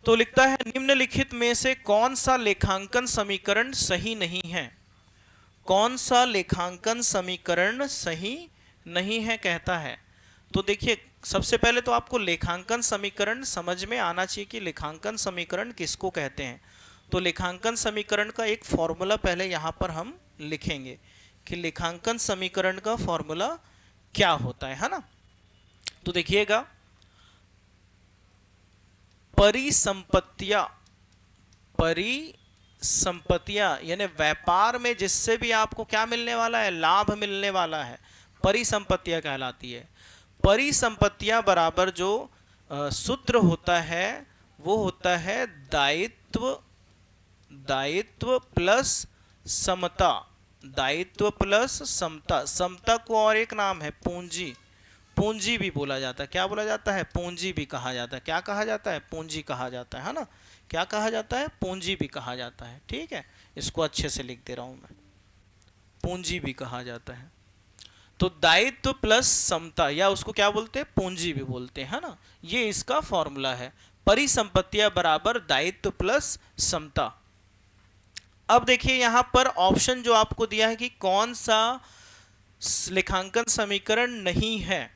तो लिखता है निम्नलिखित में से कौन सा लेखांकन समीकरण सही नहीं है? कौन सा लेखांकन समीकरण सही नहीं है कहता है। तो देखिए, सबसे पहले तो आपको लेखांकन समीकरण समझ में आना चाहिए कि लेखांकन समीकरण किसको कहते हैं। तो लेखांकन समीकरण का एक फॉर्मूला पहले यहाँ पर हम लिखेंगे कि लेखांकन समीकरण का फॉर्मूला क्या होता है ना। तो देखिएगा, परिसंपत्तियां, परिसंपत्तियां यानी व्यापार में जिससे भी आपको क्या मिलने वाला है? लाभ मिलने वाला है, परिसंपत्तियां कहलाती है। परिसंपत्तियां बराबर जो सूत्र होता है वो होता है दायित्व, दायित्व प्लस समता, दायित्व प्लस समता। समता को और एक नाम है पूंजी, पूंजी भी बोला जाता है। क्या बोला जाता है? पूंजी भी कहा जाता है। क्या कहा जाता है? पूंजी कहा जाता है ना। क्या कहा जाता है? पूंजी भी कहा जाता है। ठीक है, इसको अच्छे से लिख दे रहा हूं मैं, पूंजी भी कहा जाता है। तो दायित्व प्लस समता, या उसको क्या बोलते हैं? पूंजी भी बोलते हैं ना। ये इसका फॉर्मूला है, परिसंपत्तियां बराबर दायित्व प्लस समता। अब देखिए यहां पर ऑप्शन जो आपको दिया है कि कौन सा लेखांकन समीकरण नहीं है,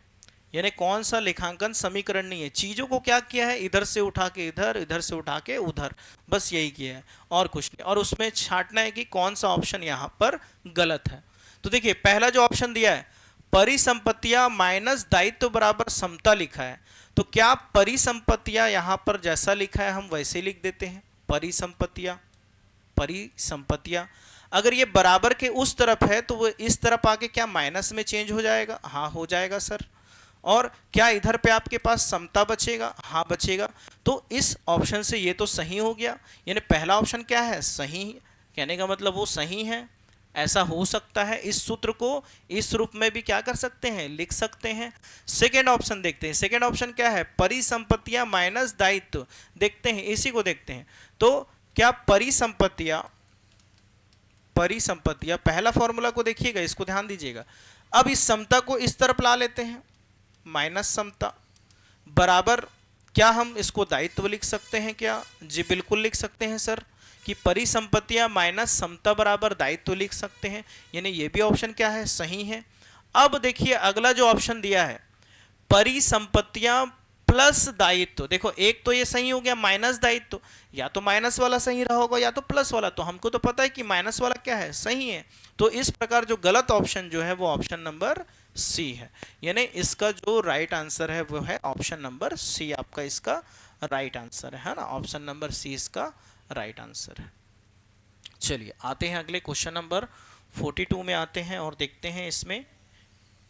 यानी कौन सा लेखांकन समीकरण नहीं है। चीजों को क्या किया है? इधर से उठा के इधर, इधर से उठा के उधर, बस यही किया है और कुछ नहीं। और उसमें छांटना है कि कौन सा ऑप्शन यहां पर गलत है। तो देखिए, पहला जो ऑप्शन दिया है परिसंपत्तियां माइनस दायित्व बराबर समता लिखा है। तो क्या परिसंपत्तियां यहां पर जैसा लिखा है हम वैसे लिख देते हैं? परिसंपत्तियां, परिसंपत्तियां अगर ये बराबर के उस तरफ है तो वो इस तरफ आके क्या माइनस में चेंज हो जाएगा? हाँ हो जाएगा सर। और क्या इधर पे आपके पास समता बचेगा? हाँ बचेगा। तो इस ऑप्शन से ये तो सही हो गया, यानी पहला ऑप्शन क्या है? सही। कहने का मतलब वो सही है, ऐसा हो सकता है। इस सूत्र को इस रूप में भी क्या कर सकते हैं? लिख सकते हैं। सेकेंड ऑप्शन देखते हैं, सेकेंड ऑप्शन क्या है? परिसंपत्तियां माइनस दायित्व, देखते हैं इसी को देखते हैं। तो क्या परिसंपत्तियां, परिसंपत्तियां पहला फॉर्मूला को देखिएगा, इसको ध्यान दीजिएगा। अब इस समता को इस तरफ ला लेते हैं, माइनस समता बराबर, क्या हम इसको दायित्व लिख सकते हैं क्या? जी बिल्कुल लिख सकते हैं सर, कि परिसंपत्तियां माइनस समता बराबर दायित्व लिख सकते हैं, यानी ये भी ऑप्शन क्या है? सही है। अब देखिए अगला जो ऑप्शन दिया है परिसंपत्तियां प्लस दायित्व, देखो एक तो ये सही हो गया माइनस दायित्व, या तो माइनस वाला सही रहा होगा या तो प्लस वाला। तो हमको तो पता है कि माइनस वाला क्या है? सही है। तो इस प्रकार जो गलत ऑप्शन जो है वो ऑप्शन नंबर सी है, यानी इसका जो राइट आंसर है वो है ऑप्शन नंबर सी, आपका इसका राइट आंसर है ना, ऑप्शन नंबर सी इसका राइट आंसर है। चलिए आते हैं अगले क्वेश्चन नंबर 42 में आते हैं और देखते हैं इसमें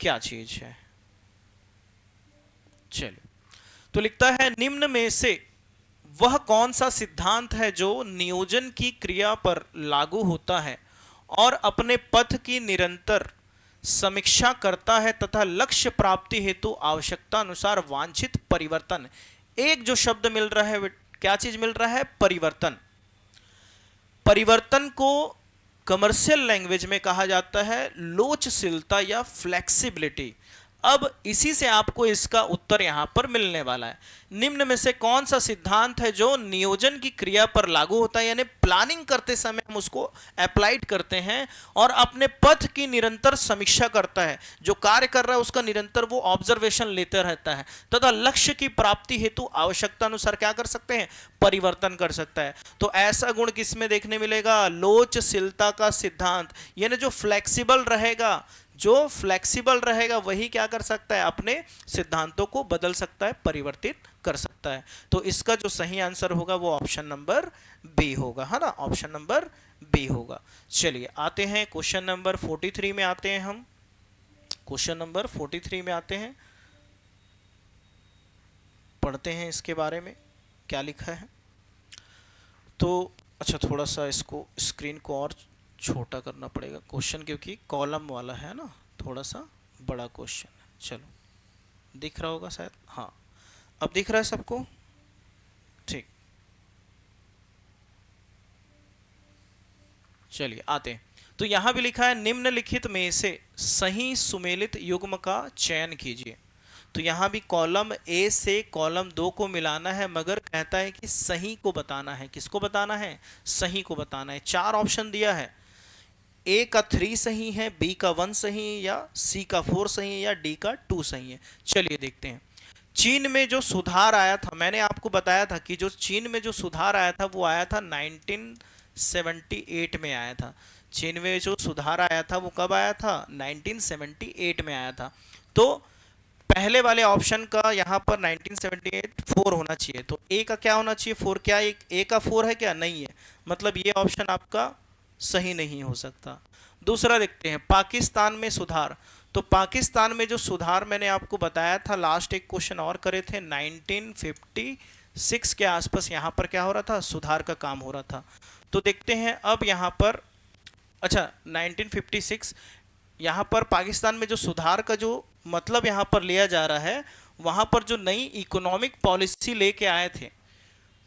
क्या चीज है। चलिए तो लिखता है निम्न में से वह कौन सा सिद्धांत है जो नियोजन की क्रिया पर लागू होता है और अपने पथ की निरंतर समीक्षा करता है तथा लक्ष्य प्राप्ति हेतु आवश्यकता अनुसार वांछित परिवर्तन। एक जो शब्द मिल रहा है, क्या चीज मिल रहा है? परिवर्तन। परिवर्तन को कमर्शियल लैंग्वेज में कहा जाता है लोचशीलता या फ्लेक्सिबिलिटी। अब इसी से आपको इसका उत्तर यहां पर मिलने वाला है। निम्न में से कौन सा सिद्धांत है जो नियोजन की क्रिया पर लागू होता है, यानी प्लानिंग करते समय हम उसको अप्लाइड करते हैं और अपने पथ की निरंतर समीक्षा करता है, जो कार्य कर रहा है उसका निरंतर वो ऑब्जर्वेशन लेते रहता है तथा लक्ष्य की प्राप्ति हेतु आवश्यकता अनुसार क्या कर सकते हैं? परिवर्तन कर सकता है। तो ऐसा गुण किसमें देखने मिलेगा? लोचशीलता का सिद्धांत, यानी जो फ्लेक्सिबल रहेगा, जो फ्लेक्सिबल रहेगा वही क्या कर सकता है? अपने सिद्धांतों को बदल सकता है, परिवर्तित कर सकता है। तो इसका जो सही आंसर होगा वो ऑप्शन नंबर बी होगा, है ना, ऑप्शन नंबर बी होगा। चलिए आते हैं क्वेश्चन नंबर 43 में आते हैं हम। क्वेश्चन नंबर 43 में आते हैं, पढ़ते हैं इसके बारे में क्या लिखा है। तो अच्छा, थोड़ा सा इसको स्क्रीन को और छोटा करना पड़ेगा क्वेश्चन, क्योंकि कॉलम वाला है ना, थोड़ा सा बड़ा क्वेश्चन है। चलो दिख रहा होगा शायद, हाँ अब दिख रहा है सबको, ठीक। चलिए आते हैं। तो यहां भी लिखा है निम्नलिखित में से सही सुमेलित युग्म का चयन कीजिए। तो यहां भी कॉलम ए से कॉलम 2 को मिलाना है, मगर कहता है कि सही को बताना है। किसको बताना है? सही को बताना है। 4 ऑप्शन दिया है, ए का 3 सही है, बी का 1 सही है, या सी का 4 सही है, या डी का 2 सही है। चलिए देखते हैं। चीन में जो सुधार आया था, मैंने आपको बताया था कि जो चीन में जो सुधार आया था वो आया था 1978 में आया था। चीन में जो सुधार आया था वो कब आया था? 1978 में आया था। तो पहले वाले ऑप्शन का यहाँ पर 1978 4 होना चाहिए, तो ए का क्या होना चाहिए? 4। क्या ए का 4 है क्या? नहीं है, मतलब ये ऑप्शन आपका सही नहीं हो सकता। दूसरा देखते हैं, पाकिस्तान में सुधार। तो पाकिस्तान में जो सुधार मैंने आपको बताया था, लास्ट एक क्वेश्चन और करे थे, 1956 के आसपास यहाँ पर क्या हो रहा था? सुधार का काम हो रहा था। तो देखते हैं अब यहाँ पर, अच्छा 1956, यहाँ पर पाकिस्तान में जो सुधार का जो मतलब यहाँ पर लिया जा रहा है, वहाँ पर जो नई इकोनॉमिक पॉलिसी लेके आए थे,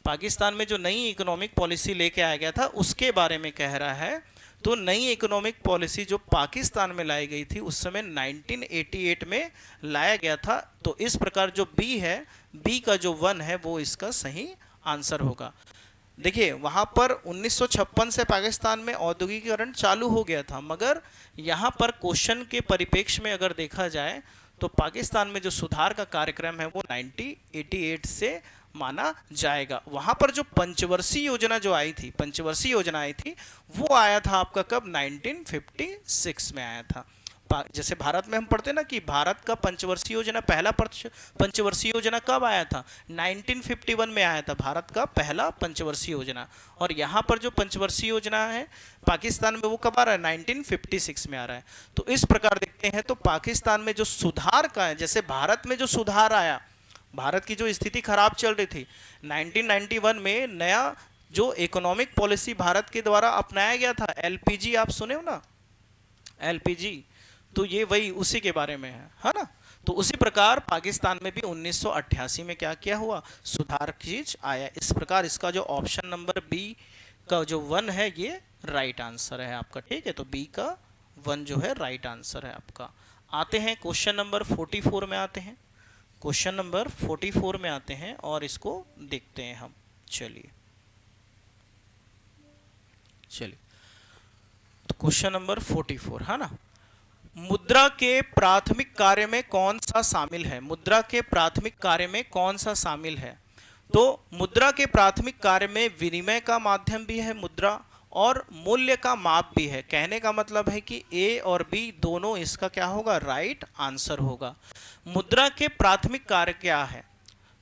पाकिस्तान में जो नई इकोनॉमिक पॉलिसी लेके आया गया था उसके बारे में कह रहा है। तो नई इकोनॉमिक पॉलिसी जो पाकिस्तान में लाई गई थी उस समय 1988 में लाया गया था। तो इस प्रकार जो बी है, बी का जो 1 है वो इसका सही आंसर होगा। देखिए वहां पर 1956 से पाकिस्तान में औद्योगिकीकरण चालू हो गया था, मगर यहाँ पर क्वेश्चन के परिप्रेक्ष्य में अगर देखा जाए तो पाकिस्तान में जो सुधार का कार्यक्रम है वो 1988 से माना जाएगा। वहां पर जो पंचवर्षीय योजना जो आई थी, पंचवर्षीय योजना आई थी, वो आया था आपका कब? 1956 में आया था। जैसे भारत में हम पढ़ते ना कि भारत का पंचवर्षीय योजना, पहला पंचवर्षीय योजना कब आया था? 1951 में आया था भारत का पहला पंचवर्षीय योजना। और यहाँ पर जो पंचवर्षीय योजना है पाकिस्तान में वो कब आ रहा है? 1956 में आ रहा है। तो इस प्रकार देखते हैं, तो पाकिस्तान में जो सुधार का है, जैसे भारत में जो सुधार आया, भारत की जो स्थिति खराब चल रही थी, 1991 में नया जो इकोनॉमिक पॉलिसी भारत के द्वारा अपनाया गया था, एलपीजी, आप सुने हो ना एलपीजी, तो ये वही उसी के बारे में है ना। तो उसी प्रकार पाकिस्तान में भी 1988 में क्या किया हुआ? सुधार चीज आया। इस प्रकार इसका जो ऑप्शन नंबर बी का जो 1 है ये राइट आंसर है आपका, ठीक है। तो बी का 1 जो है राइट आंसर है आपका। आते हैं क्वेश्चन नंबर 44 में आते हैं। क्वेश्चन नंबर 44 में आते हैं और इसको देखते हैं हम। चलिए तो क्वेश्चन नंबर 44 है ना, मुद्रा के प्राथमिक कार्य में कौन सा शामिल है? मुद्रा के प्राथमिक कार्य में कौन सा शामिल है? तो मुद्रा के प्राथमिक कार्य में विनिमय का माध्यम भी है मुद्रा, और मूल्य का माप भी है। कहने का मतलब है कि ए और बी दोनों इसका क्या होगा, राइट आंसर होगा। मुद्रा के प्राथमिक कार्य क्या है?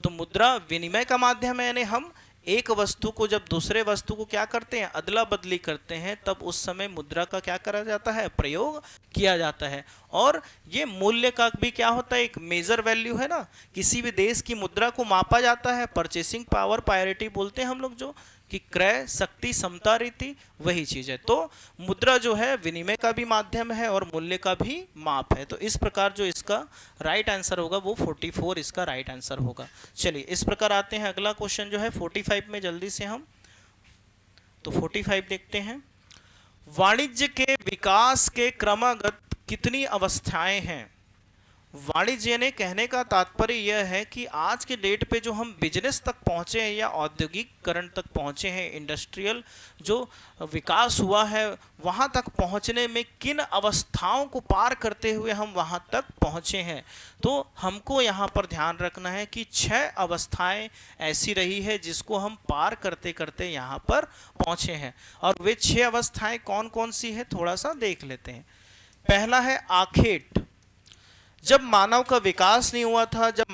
तो मुद्रा विनिमय का माध्यम है, यानी हम एक वस्तु को जब दूसरे वस्तु को क्या करते हैं, अदला बदली करते हैं, तब उस समय मुद्रा का क्या करा जाता है, प्रयोग किया जाता है। और ये मूल्य का भी क्या होता है, एक मेजर वैल्यू है ना। किसी भी देश की मुद्रा को मापा जाता है, परचेसिंग पावर पायरिटी बोलते हैं हम लोग, जो कि क्रय शक्ति समता रीति, वही चीज है। तो मुद्रा जो है विनिमय का भी माध्यम है और मूल्य का भी माप है। तो इस प्रकार जो इसका राइट आंसर होगा वो 44 इसका राइट आंसर होगा। चलिए इस प्रकार आते हैं, अगला क्वेश्चन जो है 45 में जल्दी से हम तो 45 देखते हैं। वाणिज्य के विकास के क्रमागत कितनी अवस्थाएं हैं? वाणिज्य ने कहने का तात्पर्य यह है कि आज के डेट पे जो हम बिजनेस तक पहुंचे हैं या औद्योगिकरण तक पहुंचे हैं, इंडस्ट्रियल जो विकास हुआ है, वहां तक पहुंचने में किन अवस्थाओं को पार करते हुए हम वहां तक पहुंचे हैं। तो हमको यहाँ पर ध्यान रखना है कि 6 अवस्थाएं ऐसी रही है जिसको हम पार करते करते यहाँ पर पहुंचे हैं। और वे 6 अवस्थाएं कौन कौन सी है, थोड़ा सा देख लेते हैं। पहला है आखेट। जब मानव का विकास नहीं हुआ था, जब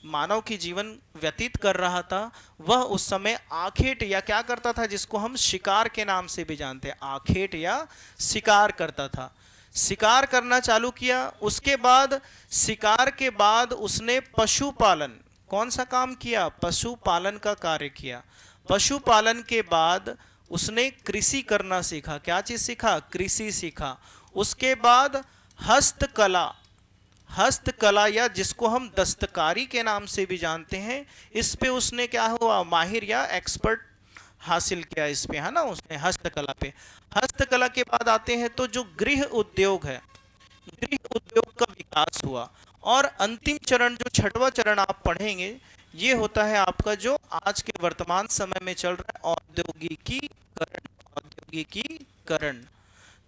मानव की जीवन व्यतीत कर रहा था, वह उस समय आखेट या क्या करता था, जिसको हम शिकार के नाम से भी जानते हैं, आखेट या शिकार करता था। शिकार करना चालू किया। उसके बाद शिकार के बाद उसने पशुपालन, कौन सा काम किया, पशुपालन का कार्य किया। पशुपालन के बाद उसने कृषि करना सीखा। क्या चीज सीखा, कृषि सीखा। उसके बाद हस्तकला या जिसको हम दस्तकारी के नाम से भी जानते हैं, इस पे उसने क्या हुआ, माहिर या एक्सपर्ट हासिल किया इस पे, है ना, उसने हस्तकला पे। हस्तकला के बाद आते हैं तो जो गृह उद्योग है, गृह उद्योग का विकास हुआ। और अंतिम चरण जो 6वां चरण आप पढ़ेंगे, ये होता है आपका जो आज के वर्तमान समय में चल रहा है, औद्योगिकीकरण। औद्योगिकीकरण।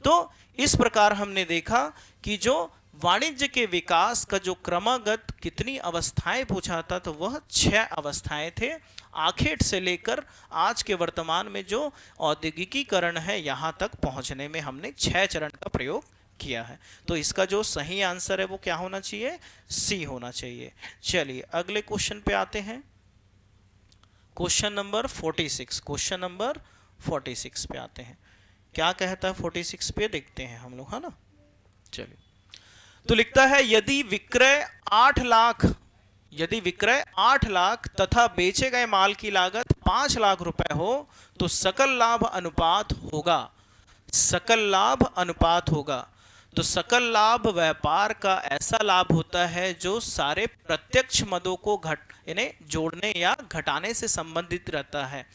तो इस प्रकार हमने देखा कि जो वाणिज्य के विकास का जो क्रमागत कितनी अवस्थाएं पूछा था, तो वह 6 अवस्थाएं थे। आखेट से लेकर आज के वर्तमान में जो औद्योगिकीकरण है, यहां तक पहुंचने में हमने 6 चरण का प्रयोग किया है। तो इसका जो सही आंसर है वो क्या होना चाहिए, सी होना चाहिए। चलिए अगले क्वेश्चन पे आते हैं, क्वेश्चन नंबर 46। क्वेश्चन नंबर 46 पे आते हैं, क्या कहता है 46 पे, देखते हैं हम लोग, है ना। चलिए, तो लिखता है यदि विक्रय 8 लाख तथा बेचे गए माल की लागत 5 लाख रुपए हो, तो सकल लाभ अनुपात होगा। सकल लाभ अनुपात होगा। तो सकल लाभ व्यापार का ऐसा लाभ होता है जो सारे प्रत्यक्ष मदों को इन्हें जोड़ने या घटाने से संबंधित रहता है।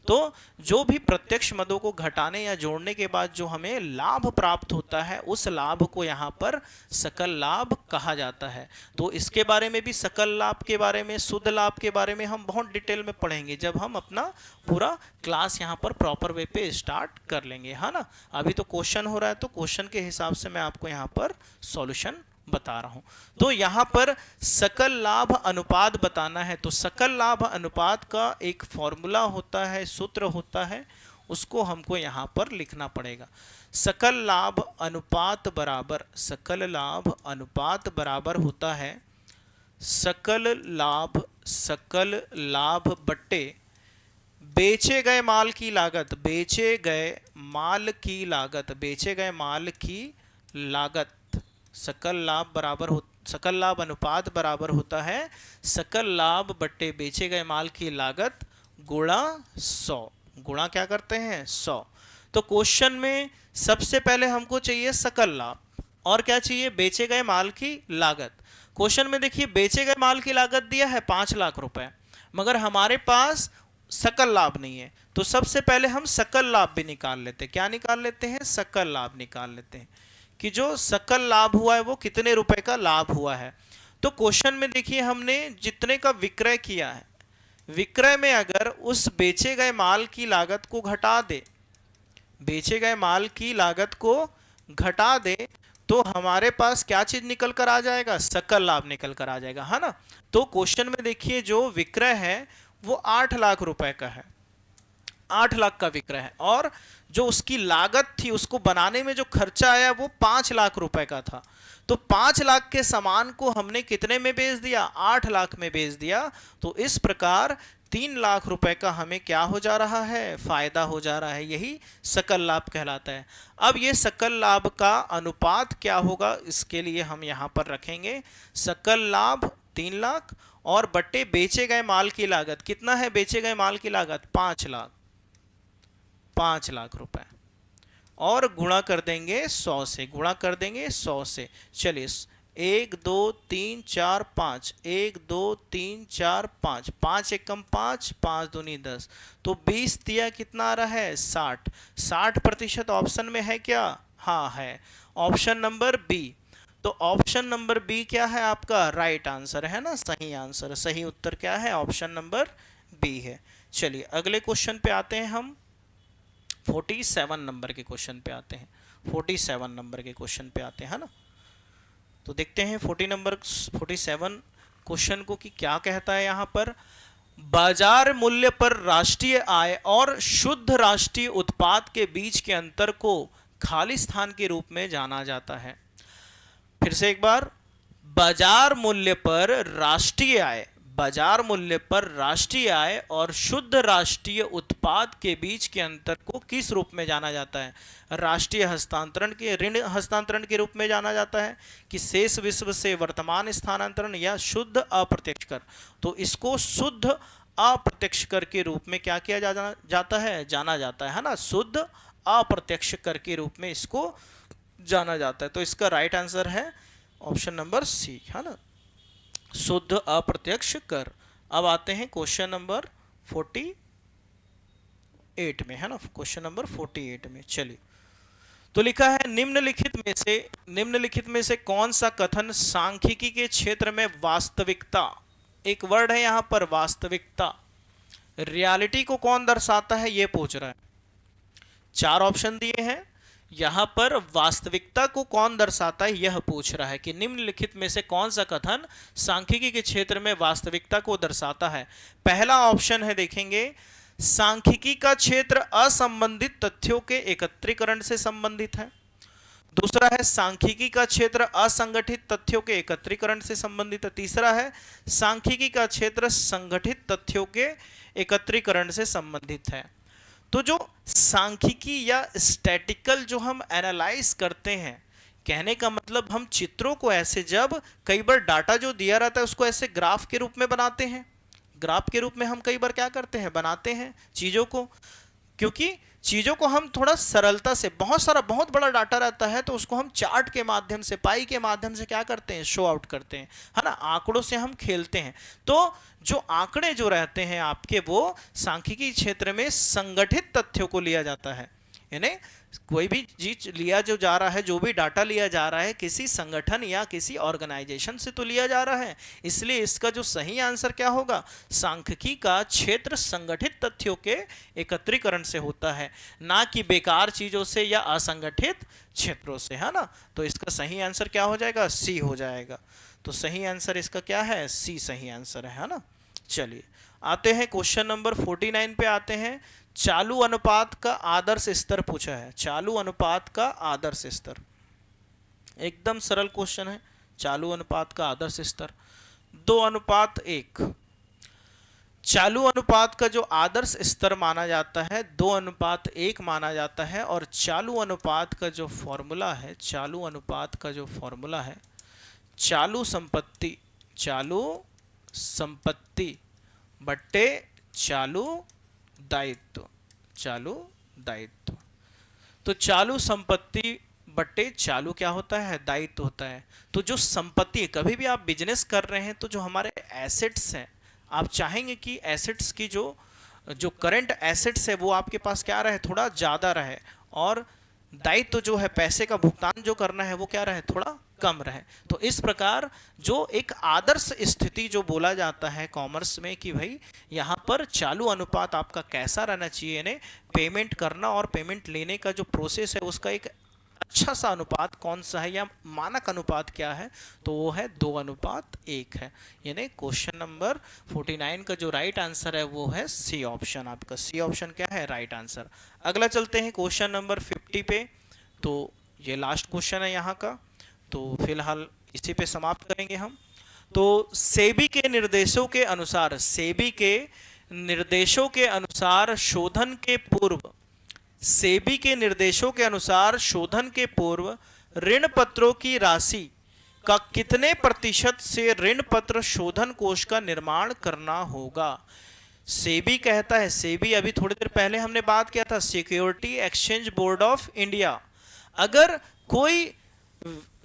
तो जो भी प्रत्यक्ष मदों को घटाने या जोड़ने के बाद जो हमें लाभ प्राप्त होता है, उस लाभ को यहाँ पर सकल लाभ कहा जाता है। तो इसके बारे में भी, सकल लाभ के बारे में, शुद्ध लाभ के बारे में हम बहुत डिटेल में पढ़ेंगे जब हम अपना पूरा क्लास यहाँ पर प्रॉपर वे पे स्टार्ट कर लेंगे, है ना। अभी तो क्वेश्चन हो रहा है, तो क्वेश्चन के हिसाब से मैं आपको यहाँ पर सॉल्यूशन बता रहा हूं। तो यहां पर सकल लाभ अनुपात बताना है, तो सकल लाभ अनुपात का एक फॉर्मूला होता है, सूत्र होता है, उसको हमको यहां पर लिखना पड़ेगा। सकल लाभ अनुपात बराबर, सकल लाभ अनुपात बराबर होता है सकल लाभ बट्टे बेचे गए माल की लागत। बेचे गए माल की लागत, बेचे गए माल की लागत। सकल लाभ अनुपात बराबर होता है सकल लाभ बट्टे बेचे गए माल की लागत गुणा 100। गुणा क्या करते हैं, 100। तो क्वेश्चन में सबसे पहले हमको चाहिए सकल लाभ, और क्या चाहिए, बेचे गए माल की लागत। क्वेश्चन में देखिए बेचे गए माल की लागत दिया है 5 लाख रुपए, मगर हमारे पास सकल लाभ नहीं है। तो सबसे पहले हम सकल लाभ भी निकाल लेते हैं। क्या निकाल लेते हैं, सकल लाभ निकाल लेते हैं कि जो सकल लाभ हुआ है वो कितने रुपए का लाभ हुआ है। तो क्वेश्चन में देखिए हमने जितने का विक्रय किया है, विक्रय में अगर उस बेचे गए माल की लागत को घटा दे, बेचे गए माल की लागत को घटा दे, तो हमारे पास क्या चीज निकल कर आ जाएगा, सकल लाभ निकल कर आ जाएगा, है ना। तो क्वेश्चन में देखिए जो विक्रय है वो 8 लाख रुपए का है। 8 लाख का विक्रय है, और जो उसकी लागत थी, उसको बनाने में जो खर्चा आया वो 5 लाख रुपए का था। तो 5 लाख के सामान को हमने कितने में बेच दिया? 8 लाख में बेच दिया। तो इस प्रकार 3 लाख रुपए का हमें क्या हो जा रहा है? फायदा हो जा रहा है। यही सकल लाभ कहलाता है। अब ये सकल लाभ का अनुपात क्या होगा, इसके लिए हम यहां पर रखेंगे सकल लाभ 3 लाख और बट्टे बेचे गए माल की लागत। कितना है बेचे गए माल की लागत? 5 लाख, 5 लाख रुपए, और गुणा कर देंगे 100 से, गुणा कर देंगे 100 से। चलिए 1 2 3 4 5, 1 2 3 4 5, 5 एकम 5, 5 दूनी 10, तो 20 दिया, कितना आ रहा है? 60। 60% ऑप्शन में है क्या? हाँ है, ऑप्शन नंबर बी। तो ऑप्शन नंबर बी क्या है आपका? राइट आंसर है ना, सही आंसर, सही उत्तर क्या है? ऑप्शन नंबर बी है। चलिए अगले क्वेश्चन पे आते हैं हम, 47 नंबर के क्वेश्चन पे आते हैं। 47 नंबर के क्वेश्चन पे आते हैं ना, तो देखते हैं 47 क्वेश्चन को कि क्या कहता है यहाँ पर। बाजार मूल्य पर राष्ट्रीय आय और शुद्ध राष्ट्रीय उत्पाद के बीच के अंतर को खाली स्थान के रूप में जाना जाता है। फिर से एक बार, बाजार मूल्य पर राष्ट्रीय आय, बाजार मूल्य पर राष्ट्रीय आय और शुद्ध राष्ट्रीय उत्पाद के बीच के अंतर को किस रूप में जाना जाता है? राष्ट्रीय हस्तांतरण के, ऋण हस्तांतरण के रूप में जाना जाता है, कि शेष विश्व से वर्तमान स्थानांतरण, या शुद्ध अप्रत्यक्ष कर। तो इसको शुद्ध अप्रत्यक्ष कर के रूप में क्या किया जाता है? जाना जाता है ना, शुद्ध अप्रत्यक्ष कर के रूप में इसको जाना जाता है। तो इसका राइट आंसर है ऑप्शन नंबर सी, है ना, शुद्ध अप्रत्यक्ष कर। अब आते हैं क्वेश्चन नंबर 48 में, है ना, क्वेश्चन नंबर 48 में। चलिए, तो लिखा है निम्नलिखित में से कौन सा कथन सांख्यिकी के क्षेत्र में वास्तविकता, एक वर्ड है यहां पर वास्तविकता, रियलिटी को कौन दर्शाता है, यह पूछ रहा है। 4 ऑप्शन दिए हैं, यहां पर वास्तविकता को कौन दर्शाता है यह पूछ रहा है, कि निम्नलिखित में से कौन सा कथन सांख्यिकी के क्षेत्र में वास्तविकता को दर्शाता है। पहला ऑप्शन है, देखेंगे, सांख्यिकी का क्षेत्र असंबंधित तथ्यों के एकत्रीकरण से संबंधित है। दूसरा है, सांख्यिकी का क्षेत्र असंगठित तथ्यों के एकत्रीकरण से संबंधित है। तीसरा है, सांख्यिकी का क्षेत्र संगठित तथ्यों के एकत्रीकरण से संबंधित है। तो जो सांख्यिकी या स्टैटिकल जो हम एनालाइज करते हैं, कहने का मतलब हम चित्रों को ऐसे, जब कई बार डाटा जो दिया रहता है उसको ऐसे ग्राफ के रूप में बनाते हैं, ग्राफ के रूप में हम कई बार क्या करते हैं, बनाते हैं चीज़ों को, क्योंकि चीज़ों को हम थोड़ा सरलता से, बहुत बड़ा डाटा रहता है तो उसको हम चार्ट के माध्यम से, पाई के माध्यम से क्या करते हैं, शो आउट करते हैं, है ना, आंकड़ों से हम खेलते हैं। तो जो आंकड़े जो रहते हैं आपके, वो सांख्यिकी क्षेत्र में संगठित तथ्यों को लिया जाता है, यानी कोई भी चीज लिया जो जा रहा है, जो भी डाटा लिया जा रहा है, किसी संगठन या किसी ऑर्गेनाइजेशन से तो लिया जा रहा है। इसलिए इसका जो सही आंसर क्या होगा, सांख्यिकी का क्षेत्र संगठित तथ्यों के एकत्रीकरण से होता है, ना कि बेकार चीजों से या असंगठित क्षेत्रों से, है ना। तो इसका सही आंसर क्या हो जाएगा, सी हो जाएगा। तो सही आंसर इसका क्या है, सी सही आंसर है ना। चलिए आते हैं क्वेश्चन नंबर 49 पे आते हैं। चालू अनुपात का आदर्श स्तर पूछा है, चालू अनुपात का आदर्श स्तर, एकदम सरल क्वेश्चन है। चालू अनुपात का आदर्श स्तर 2:1। चालू अनुपात का जो आदर्श स्तर माना जाता है 2:1 माना जाता है, और चालू अनुपात का जो फॉर्मूला है, चालू अनुपात का जो फॉर्मूला है, चालू संपत्ति बट्टे चालू दायित्व, चालू दायित्व। तो चालू संपत्ति बट्टे चालू क्या होता है, दायित्व होता है। तो जो संपत्ति, कभी भी आप बिजनेस कर रहे हैं तो जो हमारे एसेट्स हैं, आप चाहेंगे कि एसेट्स की जो करंट एसेट्स है वो आपके पास क्या रहे, थोड़ा ज़्यादा रहे, और दायित्व जो है, पैसे का भुगतान जो करना है वो क्या रहे, थोड़ा कम रहे। तो इस प्रकार जो एक आदर्श स्थिति जो बोला जाता है कॉमर्स में, कि भाई यहाँ पर चालू अनुपात आपका कैसा रहना चाहिए, यानी पेमेंट करना और पेमेंट लेने का जो प्रोसेस है उसका एक अच्छा सा अनुपात कौन सा है या मानक अनुपात क्या है, तो वो है 2:1 है। यानी क्वेश्चन नंबर 49 का जो राइट आंसर है वो है सी ऑप्शन। आपका सी ऑप्शन क्या है, राइट आंसर। अगला चलते हैं क्वेश्चन नंबर 50 पे। तो ये लास्ट क्वेश्चन है यहाँ का, तो फिलहाल इसी पे समाप्त करेंगे हम। तो सेबी के निर्देशों के अनुसार, सेबी के निर्देशों के अनुसार शोधन के पूर्व, सेबी के निर्देशों के अनुसार शोधन के पूर्व ऋण पत्रों की राशि का कितने प्रतिशत से ऋण पत्र शोधन कोष का निर्माण करना होगा। सेबी कहता है, सेबी अभी थोड़ी देर पहले हमने बात किया था, security exchange board of India. अगर कोई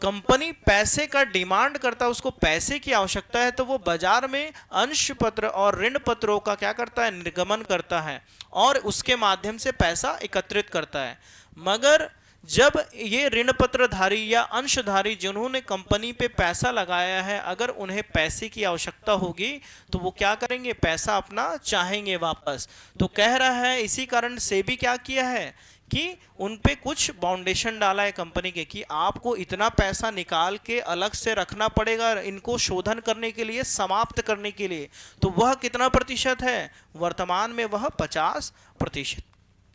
कंपनी पैसे का डिमांड करता है, उसको पैसे की आवश्यकता है, तो वो बाजार में अंश पत्र और ऋण पत्रों का क्या करता है, निर्गमन करता है और उसके माध्यम से पैसा एकत्रित करता है। मगर जब ये ऋण पत्रधारी या अंशधारी जिन्होंने कंपनी पे पैसा लगाया है, अगर उन्हें पैसे की आवश्यकता होगी तो वो क्या करेंगे, पैसा अपना चाहेंगे वापस। तो कह रहा है इसी कारण सेबी क्या किया है कि उन पे कुछ बाउंडेशन डाला है कंपनी के, कि आपको इतना पैसा निकाल के अलग से रखना पड़ेगा इनको शोधन करने के लिए, समाप्त करने के लिए। तो वह कितना प्रतिशत है, वर्तमान में वह 50%।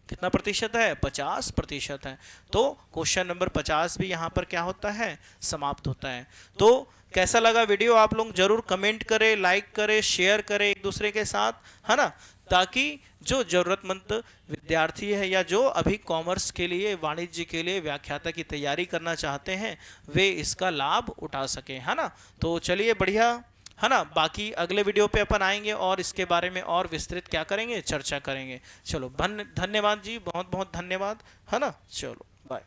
कितना प्रतिशत है, 50% है। तो क्वेश्चन नंबर 50 भी यहाँ पर क्या होता है, समाप्त होता है। तो कैसा लगा वीडियो, आप लोग जरूर कमेंट करें, लाइक करें, शेयर करें एक दूसरे के साथ, है ना, ताकि जो जरूरतमंद विद्यार्थी है या जो अभी कॉमर्स के लिए, वाणिज्य के लिए व्याख्याता की तैयारी करना चाहते हैं, वे इसका लाभ उठा सकें, है ना। तो चलिए बढ़िया, है ना। बाकी अगले वीडियो पे अपन आएंगे और इसके बारे में और विस्तृत क्या करेंगे, चर्चा करेंगे। चलो धन्यवाद जी, बहुत बहुत धन्यवाद, है ना। चलो बाय।